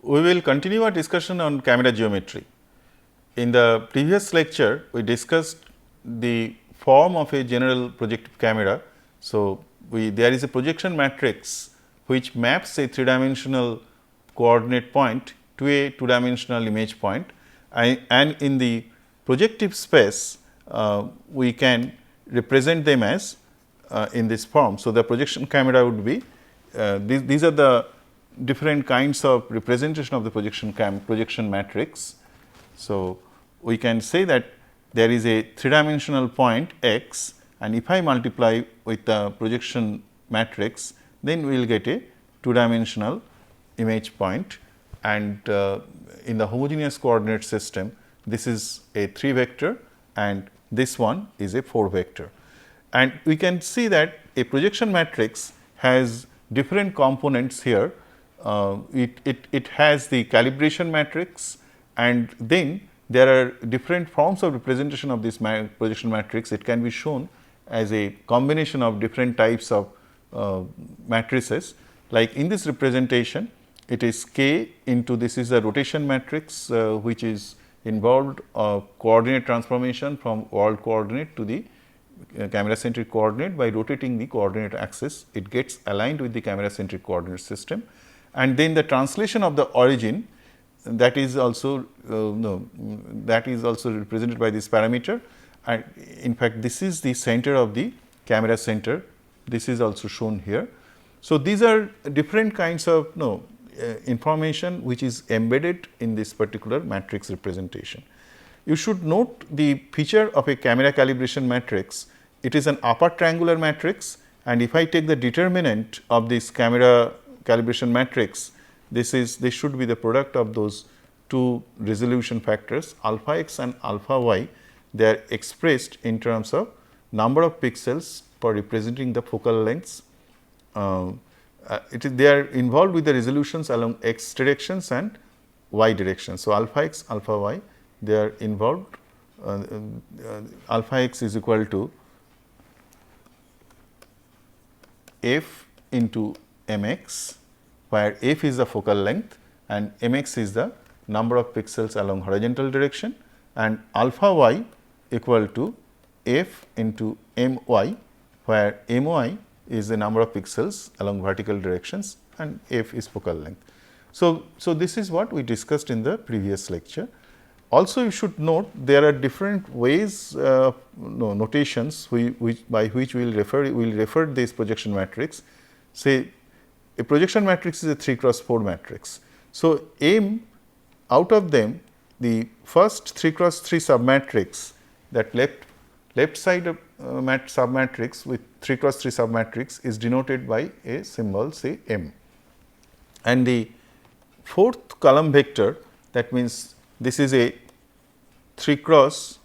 we will continue our discussion on camera geometry. In the previous lecture, we discussed the form of a general projective camera. So, there is a projection matrix which maps a 3-dimensional coordinate point to a 2-dimensional image point, and in the projective space we can represent them as in this form. So, the projection camera would be these are the different kinds of representation of the projection matrix. So, we can say that there is a 3-dimensional point x, and if I multiply with the projection matrix, then we will get a 2-dimensional image point, and in the homogeneous coordinate system this is a 3 vector and this one is a 4 vector. And we can see that a projection matrix has different components here. It has the calibration matrix, and then there are different forms of representation of this projection matrix. It can be shown as a combination of different types of matrices. Like in this representation, it is k into this is a rotation matrix which is involved coordinate transformation from world coordinate to the camera centric coordinate. By rotating the coordinate axis, it gets aligned with the camera centric coordinate system, and then the translation of the origin, that is also represented by this parameter, and in fact this is the center of the camera center. This is also shown here. So, these are different kinds of information which is embedded in this particular matrix representation. You should note the feature of a camera calibration matrix. It is an upper triangular matrix, and if I take the determinant of this camera calibration matrix, this should be the product of those two resolution factors alpha x and alpha y. They are expressed in terms of number of pixels for representing the focal lengths. They are involved with the resolutions along x directions and y directions. So, alpha x, alpha y, they are involved. Alpha x is equal to f into mx, where f is the focal length and mx is the number of pixels along horizontal direction, and alpha y equal to f into my, where my is the number of pixels along vertical directions and f is focal length. So, this is what we discussed in the previous lecture. Also, you should note there are different ways notations by which we will refer this projection matrix. Say a projection matrix is a 3 cross 4 matrix. So, M out of them, the first 3 cross 3 submatrix, that left side of submatrix with 3 cross 3 submatrix is denoted by a symbol, say M, and the fourth column vector, that means this is a 3 cross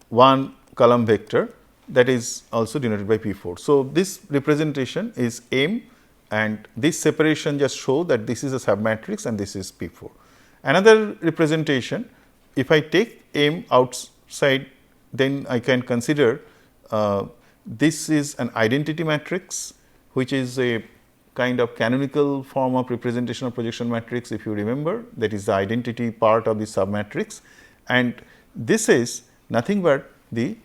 1 column vector, that is also denoted by P4. So, this representation is M, and this separation just show that this is a submatrix and this is P4. Another representation, if I take M outside, then I can consider this is an identity matrix, which is a kind of canonical form of representation of projection matrix. If you remember, that is the identity part of the submatrix, and this is nothing but the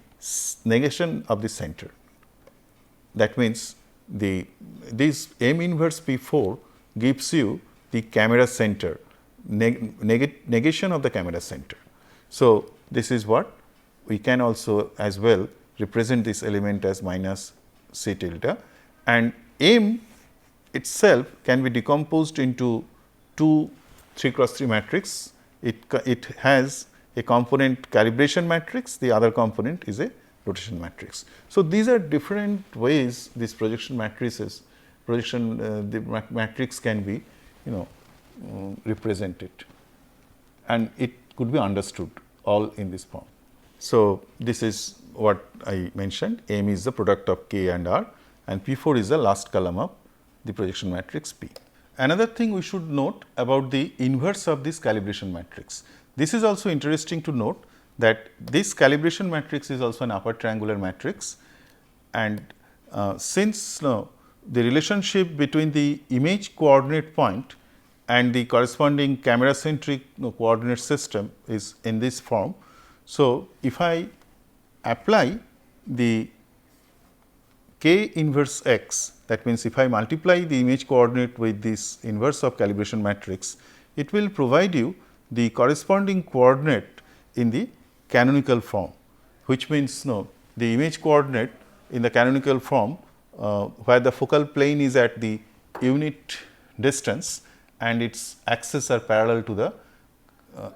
negation of the center. That means, this M inverse P4 gives you the camera center, negation of the camera center. So, this is what we can also as well represent this element as minus C tilde, and M itself can be decomposed into two 3 cross 3 matrix. It has a component calibration matrix, the other component is a rotation matrix. So, these are different ways these projection matrices, the matrix can be represented, and it could be understood all in this form. So, this is what I mentioned, M is the product of K and R, and P4 is the last column of the projection matrix P. Another thing we should note about the inverse of this calibration matrix. This is also interesting to note that this calibration matrix is also an upper triangular matrix, and since the relationship between the image coordinate point and the corresponding camera centric coordinate system is in this form. So, if I apply the k inverse x, that means if I multiply the image coordinate with this inverse of calibration matrix, it will provide you the corresponding coordinate in the canonical form, which means the image coordinate in the canonical form where the focal plane is at the unit distance and its axes are parallel to the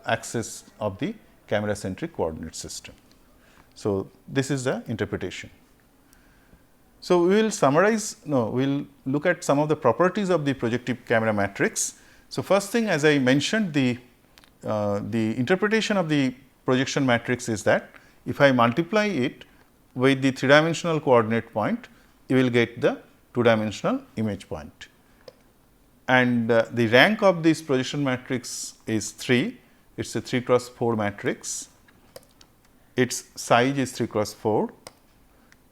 axis of the camera centric coordinate system. So, this is the interpretation. So, we will summarize, we will look at some of the properties of the projective camera matrix. So, first thing, as I mentioned, the interpretation of the projection matrix is that if I multiply it with the 3-dimensional coordinate point, you will get the 2-dimensional image point. And the rank of this projection matrix is 3, it is a 3 cross 4 matrix, its size is 3 cross 4,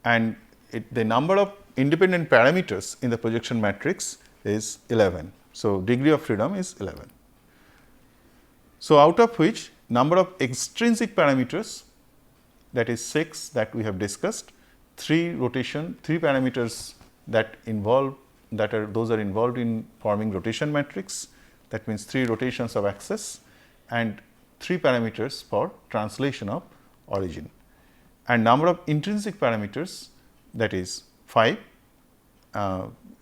and the number of independent parameters in the projection matrix is 11. So, degree of freedom is 11. So, out of which number of extrinsic parameters, that is 6 that we have discussed, 3 parameters that involve those are involved in forming rotation matrix, that means 3 rotations of axis and 3 parameters for translation of origin, and number of intrinsic parameters, that is 5,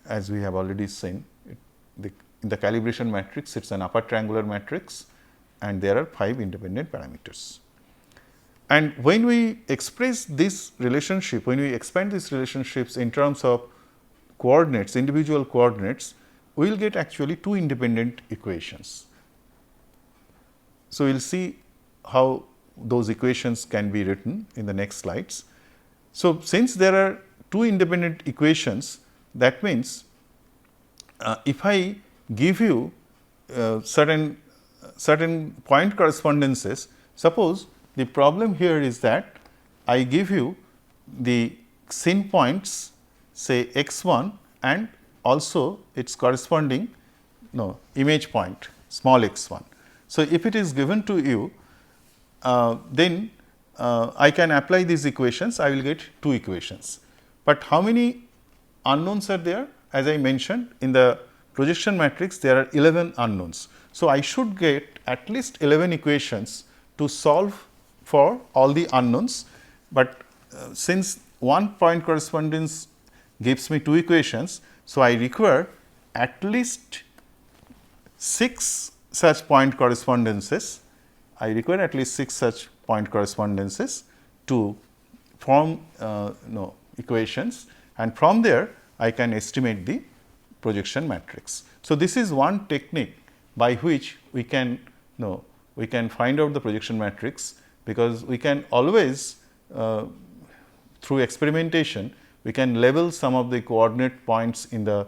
as we have already seen. In the calibration matrix, it is an upper triangular matrix and there are 5 independent parameters. And when we express this relationship, when we expand these relationships in terms of coordinates, individual coordinates, we will get actually 2 independent equations. So, we will see how those equations can be written in the next slides. So, since there are 2 independent equations, that means if I give you certain point correspondences, suppose the problem here is that I give you the scene points, say x 1 and also its corresponding image point small x 1. So, if it is given to you, then I can apply these equations, I will get 2 equations. But how many unknowns are there? As I mentioned, in the projection matrix there are 11 unknowns. So, I should get at least 11 equations to solve for all the unknowns, but since one point correspondence gives me 2 equations. So, I require at least 6 such point correspondences. I require at least 6 such point correspondences to form equations, and from there I can estimate the projection matrix. So, this is one technique by which we can find out the projection matrix, because we can always through experimentation we can label some of the coordinate points in the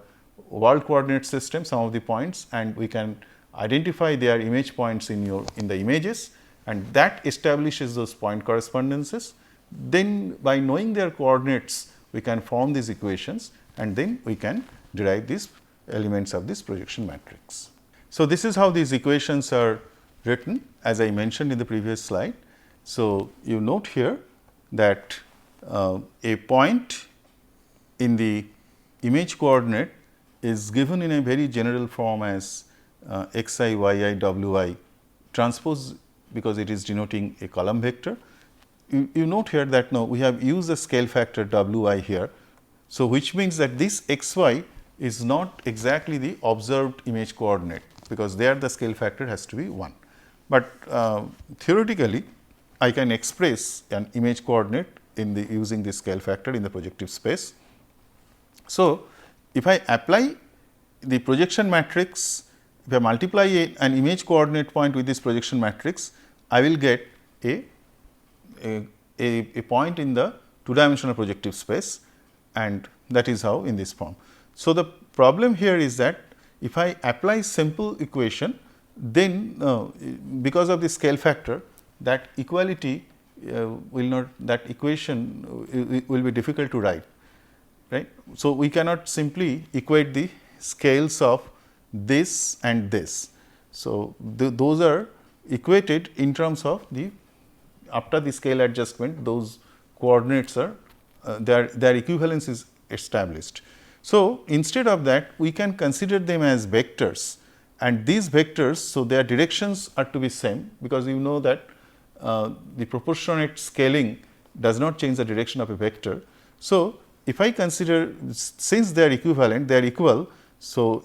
world coordinate system, some of the points, and we can identify their image points in the images, and that establishes those point correspondences. Then by knowing their coordinates we can form these equations, and then we can derive these elements of this projection matrix. So, this is how these equations are written, as I mentioned in the previous slide. So, you note here that a point in the image coordinate is given in a very general form as xi, yi, wi transpose, because it is denoting a column vector. You note here that now we have used a scale factor wi here. So, which means that this xy is not exactly the observed image coordinate, because there the scale factor has to be 1. But theoretically I can express an image coordinate using this scale factor in the projective space. So, if I apply the projection matrix, if I multiply an image coordinate point with this projection matrix, I will get a point in the 2-dimensional projective space, and that is how in this form. So, the problem here is that if I apply simple equation, then because of the scale factor, that equality will not, that equation will be difficult to write, right. So, we cannot simply equate the scales of this and this. So, those are equated in terms of the after the scale adjustment, those coordinates are their equivalence is established. So, instead of that we can consider them as vectors, and these vectors, so their directions are to be same, because you know that the proportionate scaling does not change the direction of a vector. So, if I consider, since they are equivalent, they are equal. So,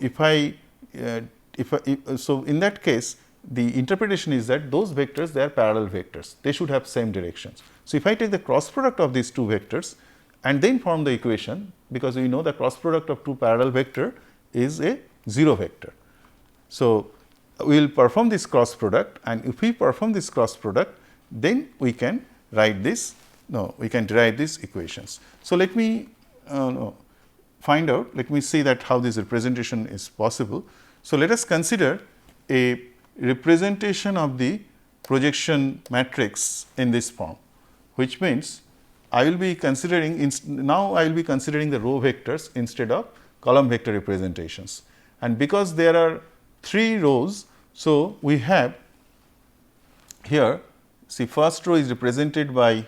so in that case the interpretation is that those vectors, they are parallel vectors, they should have same directions. So, if I take the cross product of these two vectors and then form the equation, because we know the cross product of two parallel vector is a 0 vector. So, we will perform this cross product, and if we perform this cross product, then we can write this, we can derive these equations. So, let me find out, let me see that how this representation is possible. So, let us consider a representation of the projection matrix in this form, which means I will be considering now I will be considering the row vectors instead of column vector representations. And because there are 3 rows, so we have here, see, first row is represented by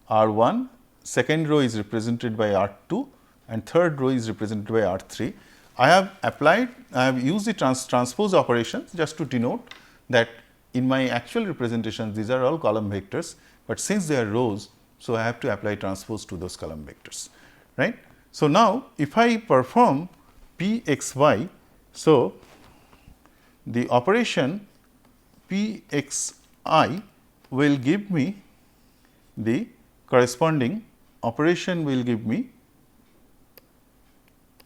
R1, second row is represented by R2, and third row is represented by R3. I have used the transpose operations just to denote that in my actual representation these are all column vectors, but since they are rows, so I have to apply transpose to those column vectors, right. So, now if I perform P x y, so the operation P x I will give me the corresponding operation, will give me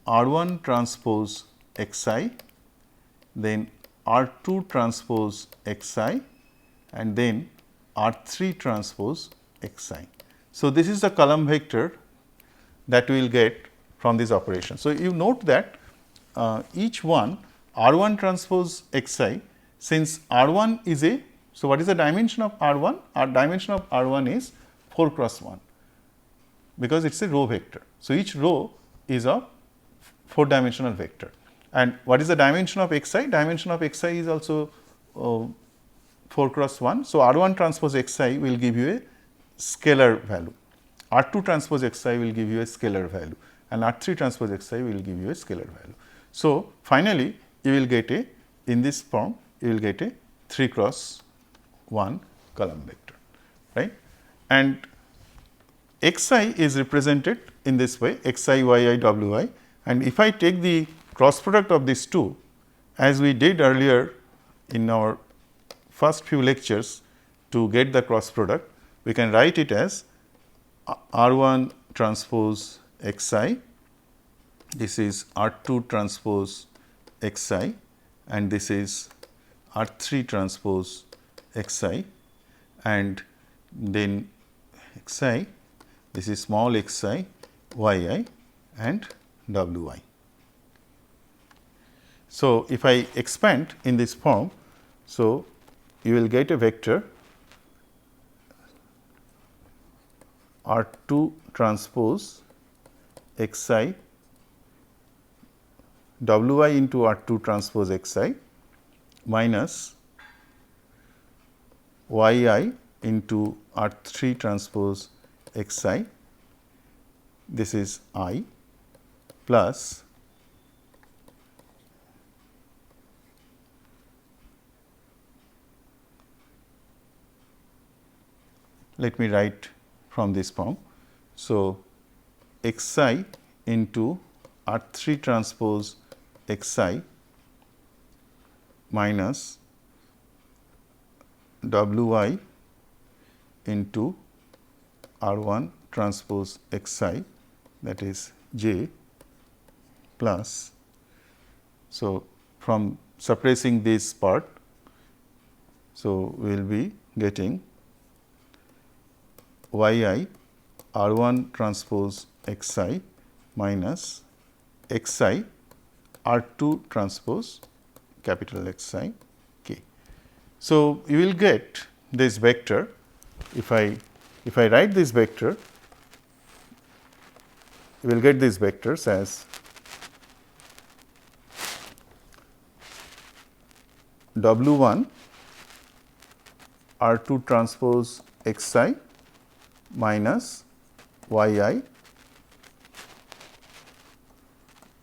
R1 transpose xi, then R2 transpose xi, and then R3 transpose xi. So, this is the column vector that we will get from this operation. So, you note that each one R1 transpose xi, since R1 is a, so what is the dimension of R1? Our dimension of R1 is 4 cross 1, because it is a row vector. So, each row is a 4 dimensional vector. And what is the dimension of xi? Dimension of xi is also 4 cross 1. So, R1 transpose xi will give you a scalar value, R2 transpose xi will give you a scalar value, and R3 transpose xi will give you a scalar value. So, finally, you will get a, in this form you will get a 3 cross 1 column vector, right. And xi is represented in this way, xi, yi, wi, and if I take the cross product of these two, as we did earlier in our first few lectures, to get the cross product, we can write it as R1 transpose xi, this is R2 transpose xi, and this is R3 transpose xi, and then xi, this is small xi, yi, and wi. So, if I expand in this form, so you will get a vector R2 transpose xi wi into R2 transpose xi minus yi into R3 transpose xi, this is I, plus let me write from this form. So, xi into R3 transpose xi minus wi into R1 transpose xi, that is j, plus, so from suppressing this part, so we will be getting yi R1 transpose xi minus xi R2 transpose capital Xi k. So, you will get this vector, if I write this vector, you will get these vectors as W1 R2 transpose Xi minus Yi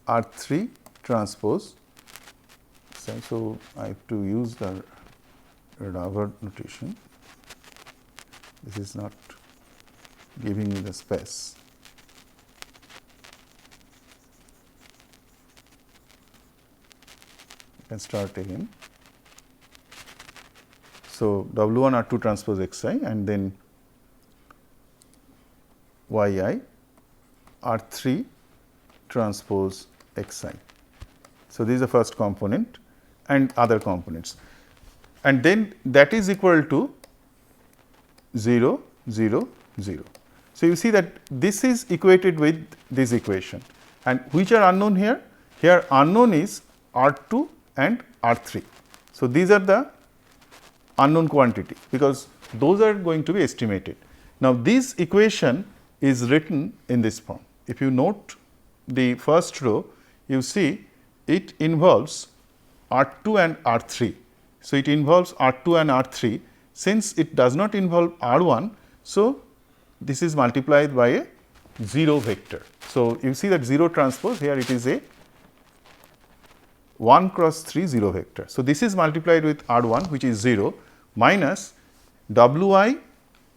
R3 transpose Xi. So, I have to use the Raver notation. This is not giving me the space. I can start again. So, W1 R2 transpose Xi and then Yi R3 transpose Xi. So, this is the first component and other components, and then that is equal to 0 0 0. So, you see that this is equated with this equation, and which are unknown here? Here unknown is R2 and R3. So, these are the unknown quantity, because those are going to be estimated. Now, this equation is written in this form. If you note the first row, you see it involves R2 and R3. So, it involves R2 and R3. Since it does not involve R1, so this is multiplied by a 0 vector. So, you see that 0 transpose here, it is a 1 cross 3 0 vector. So, this is multiplied with R1, which is 0, minus Wi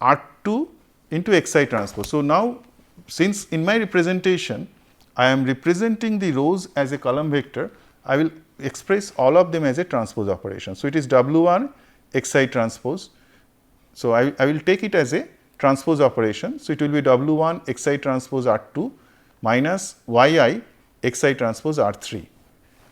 R2 into Xi transpose. So, now since in my representation I am representing the rows as a column vector, I will express all of them as a transpose operation. So, it is W1 Xi transpose. So, I will take it as a transpose operation. So, it will be W1 Xi transpose R2 minus Yi Xi transpose R3.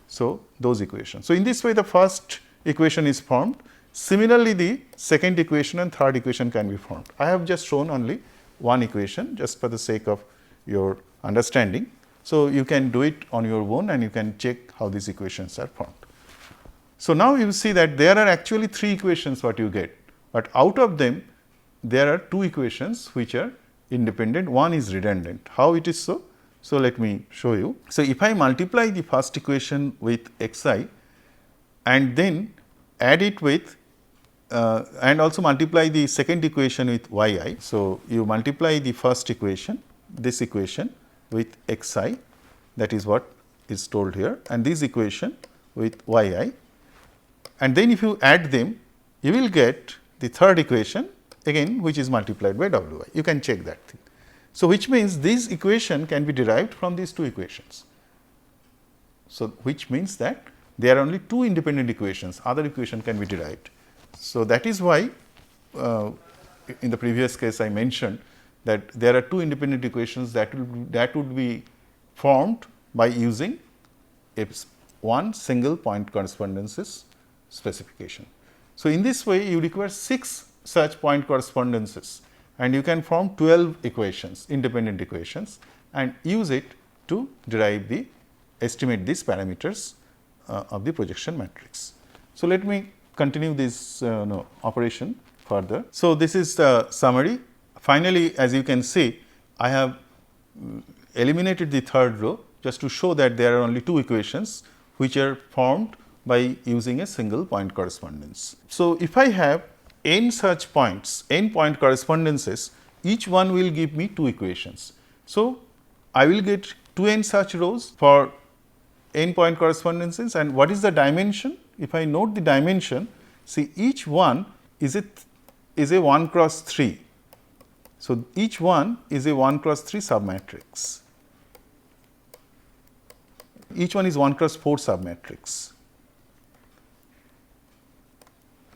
So, those equations. So, in this way the first equation is formed. Similarly, the second equation and third equation can be formed. I have just shown only one equation just for the sake of your understanding. So, you can do it on your own and you can check how these equations are formed. So, now you see that there are actually 3 equations what you get, but out of them there are 2 equations which are independent, one is redundant. How it is so? So, let me show you. So, if I multiply the first equation with Xi and then add it with and also multiply the second equation with Yi. So, you multiply the first equation, this equation with Xi, that is what is told here, and this equation with Yi, and then if you add them, you will get the third equation again, which is multiplied by Wi. You can check that thing. So, which means this equation can be derived from these 2 equations. So, which means that there are only 2 independent equations, other equation can be derived. So, that is why in the previous case I mentioned that there are 2 independent equations that would be formed by using one single point correspondences specification. So, in this way you require 6 such point correspondences and you can form 12 equations, independent equations, and use it to derive estimate these parameters of the projection matrix. So, let me continue this operation further. So, this is the summary. Finally, as you can see, I have eliminated the third row just to show that there are only 2 equations which are formed by using a single point correspondence. So, if I have n such points, n point correspondences, each one will give me 2 equations. So, I will get 2n such rows for n point correspondences, and what is the dimension? If I note the dimension, see each one is a 1 cross 3. So, each one is a 1 cross 3 submatrix. Each one is 1 cross 4 submatrix,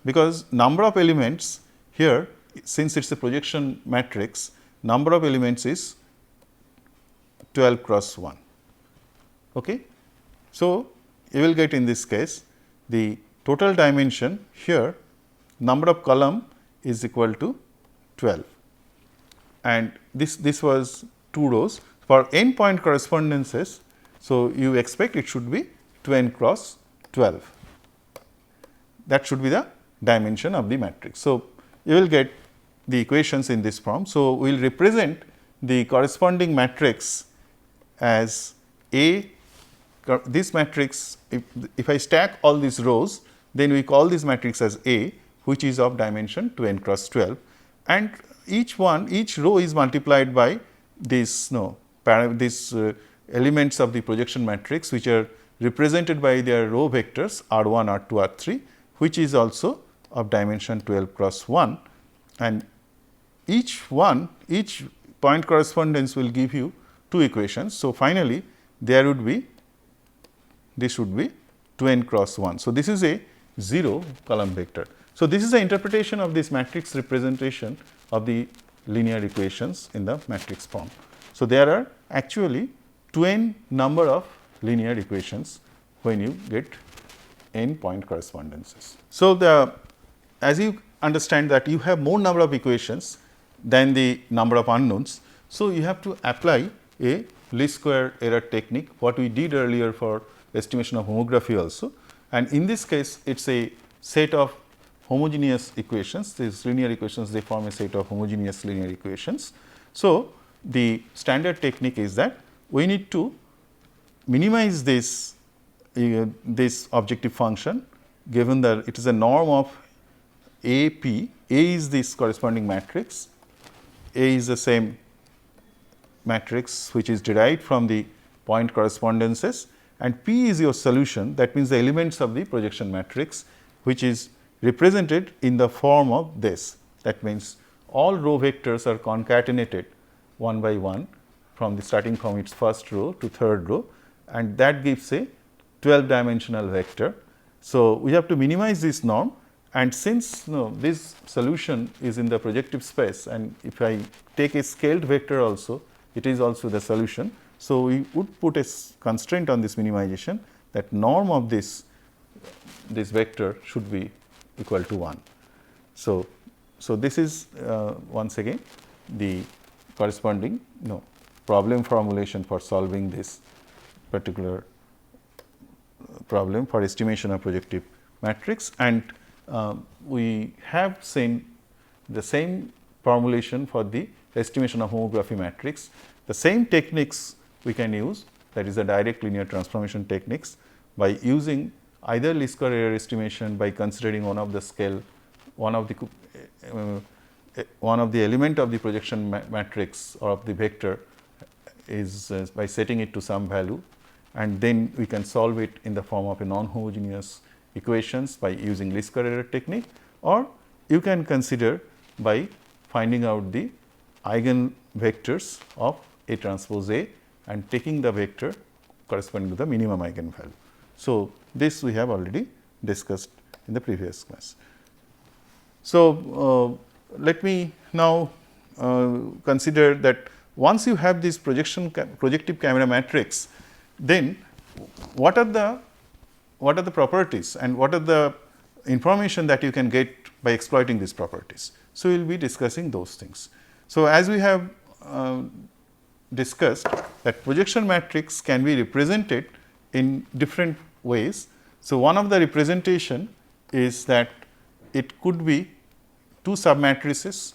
because number of elements here, since it is a projection matrix, number of elements is 12 cross 1. Okay. So, you will get in this case the total dimension here, number of column is equal to 12, and this was 2 rows for n point correspondences. So, you expect it should be 2n cross 12, that should be the dimension of the matrix. So, you will get the equations in this form. So, we will represent the corresponding matrix as A. This matrix, if I stack all these rows, then we call this matrix as A, which is of dimension 2n cross 12, and each row is multiplied by this elements of the projection matrix, which are represented by their row vectors R 1, R 2, R 3, which is also of dimension 12 cross 1, and each point correspondence will give you 2 equations. So, finally, there would be this would be 2n cross 1. So, this is a 0 column vector. So, this is the interpretation of this matrix representation of the linear equations in the matrix form. So, there are actually 2n number of linear equations when you get n point correspondences. So, as you understand that you have more number of equations than the number of unknowns. So, you have to apply a least square error technique, what we did earlier for estimation of homography also, and in this case it is a set of homogeneous equations. These linear equations, they form a set of homogeneous linear equations. So, the standard technique is that we need to minimize this objective function, given that it is a norm of A P. A is this corresponding matrix, A is the same matrix which is derived from the point correspondences, and P is your solution, that means the elements of the projection matrix, which is represented in the form of this. That means, all row vectors are concatenated one by one from the starting from its first row to third row, and that gives a 12 dimensional vector. So, we have to minimize this norm, and since this solution is in the projective space, and if I take a scaled vector also, it is also the solution. So, we would put a constraint on this minimization, that norm of this vector should be equal to 1. So, this is once again the corresponding problem formulation for solving this particular problem for estimation of projective matrix, and we have seen the same formulation for the estimation of homography matrix. The same techniques we can use, that is the direct linear transformation techniques, by using either least square error estimation by considering one of the scale, one of the element of the projection matrix or of the vector is by setting it to some value, and then we can solve it in the form of a non-homogeneous equations by using least square error technique, or you can consider by finding out the eigenvectors of A transpose A and taking the vector corresponding to the minimum eigenvalue. So, this we have already discussed in the previous class. So, let me now consider that once you have this projective camera matrix, then what are the properties and what are the information that you can get by exploiting these properties. So, we will be discussing those things. So, as we have discussed that projection matrix can be represented in different ways. So, one of the representation is that it could be two submatrices,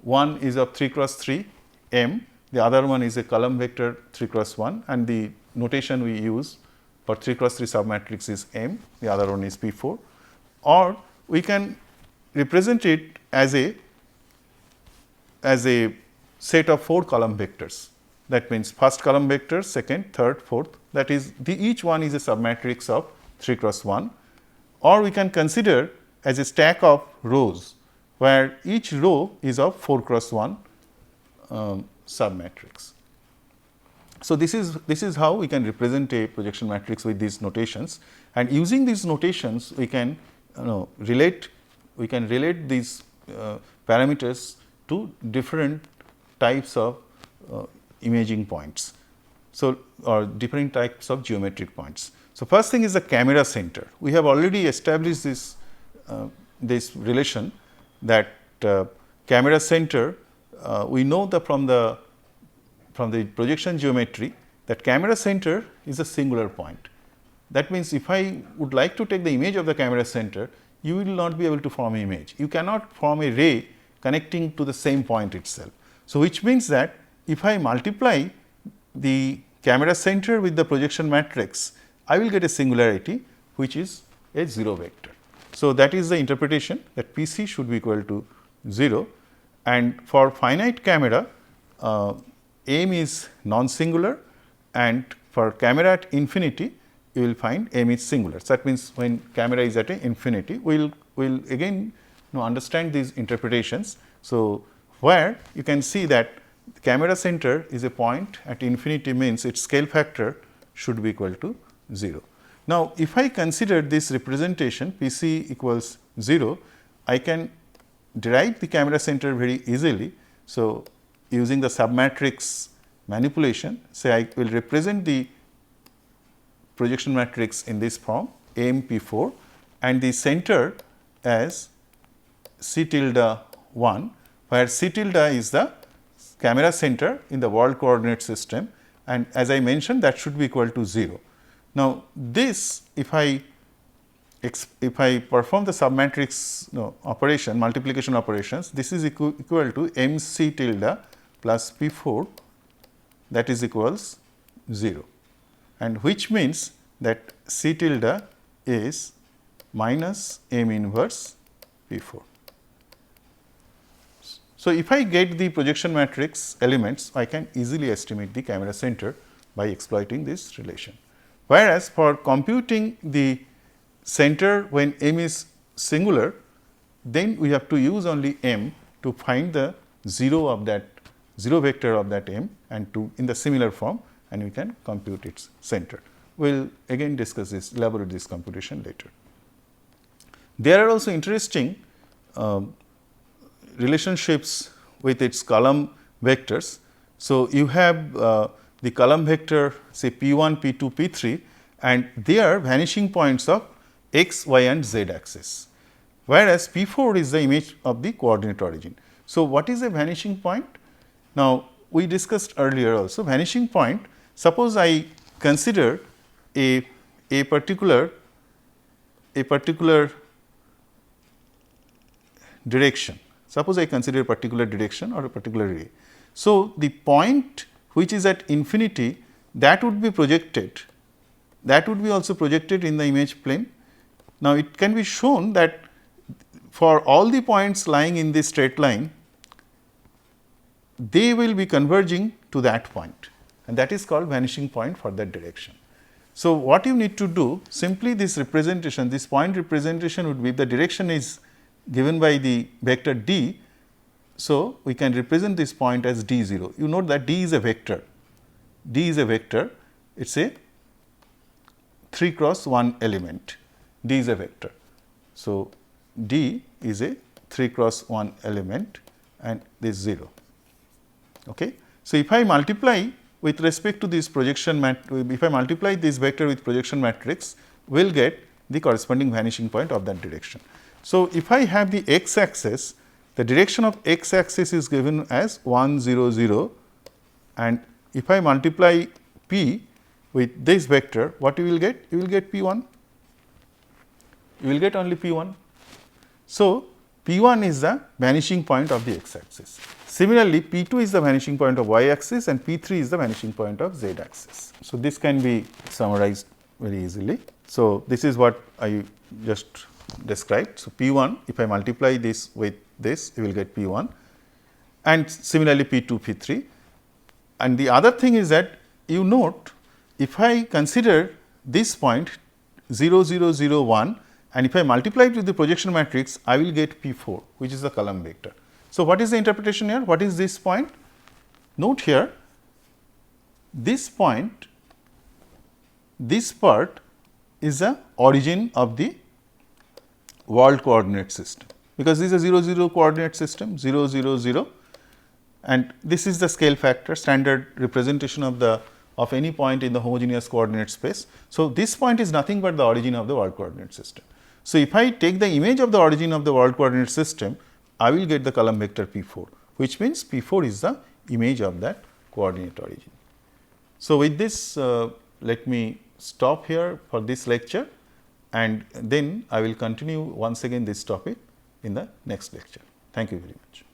one is of 3 cross 3 M, the other one is a column vector 3 cross 1, and the notation we use for 3 cross 3 submatrix is M, the other one is P 4, or we can represent it as a set of 4 column vectors. That means, first column vector, second, third, fourth, that is each one is a submatrix of 3 cross 1, or we can consider as a stack of rows, where each row is of 4 cross 1 submatrix. So, this is how we can represent a projection matrix with these notations, and using these notations we can relate these parameters to different types of imaging points. So, or different types of geometric points. So, first thing is the camera center. We have already established this relation that camera center, we know from the projection geometry that camera center is a singular point. That means, if I would like to take the image of the camera center, you will not be able to form an image. You cannot form a ray connecting to the same point itself. So, which means that if I multiply the camera center with the projection matrix, I will get a singularity which is a 0 vector. So, that is the interpretation that P c should be equal to 0, and for finite camera m is non-singular, and for camera at infinity you will find m is singular. So, that means when camera is at infinity, we will again understand these interpretations. So, where you can see that the camera center is a point at infinity, means its scale factor should be equal to 0. Now, if I consider this representation P c equals 0, I can derive the camera center very easily. So, using the submatrix manipulation, say I will represent the projection matrix in this form M P 4 and the center as C tilde 1, where C tilde is the camera center in the world coordinate system, and as I mentioned, that should be equal to 0. Now, this if I perform the submatrix operation, multiplication operations, this is equal to M C tilde plus P 4, that is equals 0, and which means that C tilde is minus M inverse P 4. So, if I get the projection matrix elements, I can easily estimate the camera center by exploiting this relation. Whereas, for computing the center when M is singular, then we have to use only M to find the 0 of that 0 vector of that M, and to in the similar form, and we can compute its center. We will again discuss this, elaborate this computation later. There are also interesting relationships with its column vectors. So, you have the column vector say P 1, P 2, P 3, and they are vanishing points of x, y and z axis, whereas P 4 is the image of the coordinate origin. So, what is a vanishing point? Now, we discussed earlier also vanishing point. Suppose I consider a particular direction. Suppose I consider a particular direction or a particular ray. So, the point which is at infinity, that would be projected, that would be also projected in the image plane. Now, it can be shown that for all the points lying in this straight line, they will be converging to that point, and that is called vanishing point for that direction. So, what you need to do, simply this representation, this point representation would be, the direction is given by the vector d. So, we can represent this point as d 0. You note that d is a vector, d is a vector, it is a 3 cross 1 element, d is a vector. So, d is a 3 cross 1 element and this 0. Okay. So, if I multiply with respect to this projection if I multiply this vector with projection matrix, we will get the corresponding vanishing point of that direction. So, if I have the x axis, the direction of x axis is given as 1 0 0, and if I multiply p with this vector, what you will get? You will get p 1, you will get only p 1. So, p 1 is the vanishing point of the x axis. Similarly, p 2 is the vanishing point of y axis and p 3 is the vanishing point of z axis. So, this can be summarized very easily. So, this is what I just described. So, p 1, if I multiply this with this, you will get p 1, and similarly p 2, p 3. And the other thing is that you note, if I consider this point 0 0 0 1, and if I multiply it with the projection matrix, I will get p 4, which is the column vector. So, what is the interpretation here? What is this point? Note here, this point, this part is the origin of the world coordinate system, because this is a 0 0 coordinate system, 0 0 0, and this is the scale factor, standard representation of any point in the homogeneous coordinate space. So, this point is nothing but the origin of the world coordinate system. So, if I take the image of the origin of the world coordinate system, I will get the column vector p 4, which means p 4 is the image of that coordinate origin. So, with this let me stop here for this lecture, and then I will continue once again this topic in the next lecture. Thank you very much.